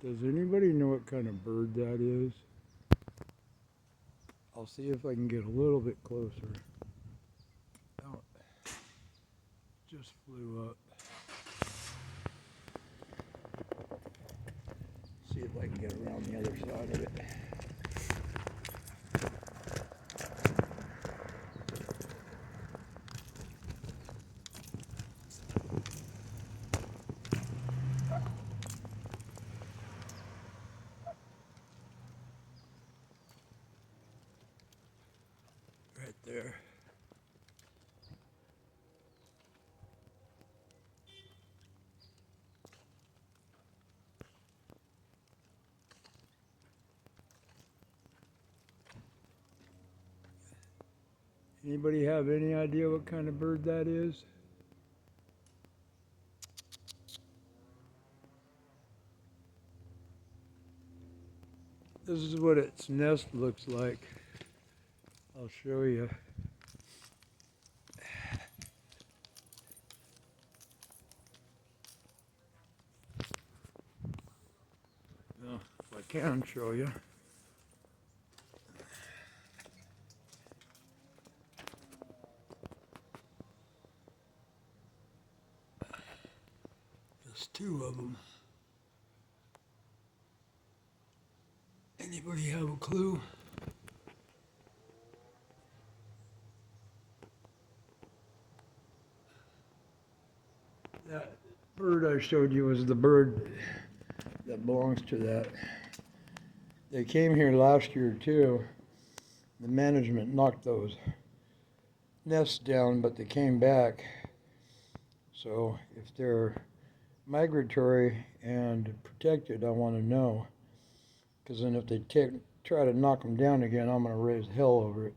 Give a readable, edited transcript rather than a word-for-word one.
Does anybody know what kind of bird that is? I'll see if I can get a little bit closer. Oh, just flew up. See if I can get around the other side of it. Right there. Anybody have any idea what kind of bird that is? This is what its nest looks like. I'll show you. Well, if I can show you. There's two of them. Anybody have a clue? That bird I showed you was the bird that belongs to that. They came here last year too. The management knocked those nests down, but they came back. So if they're migratory and protected, I want to know. Because then if they try to knock them down again, I'm going to raise hell over it.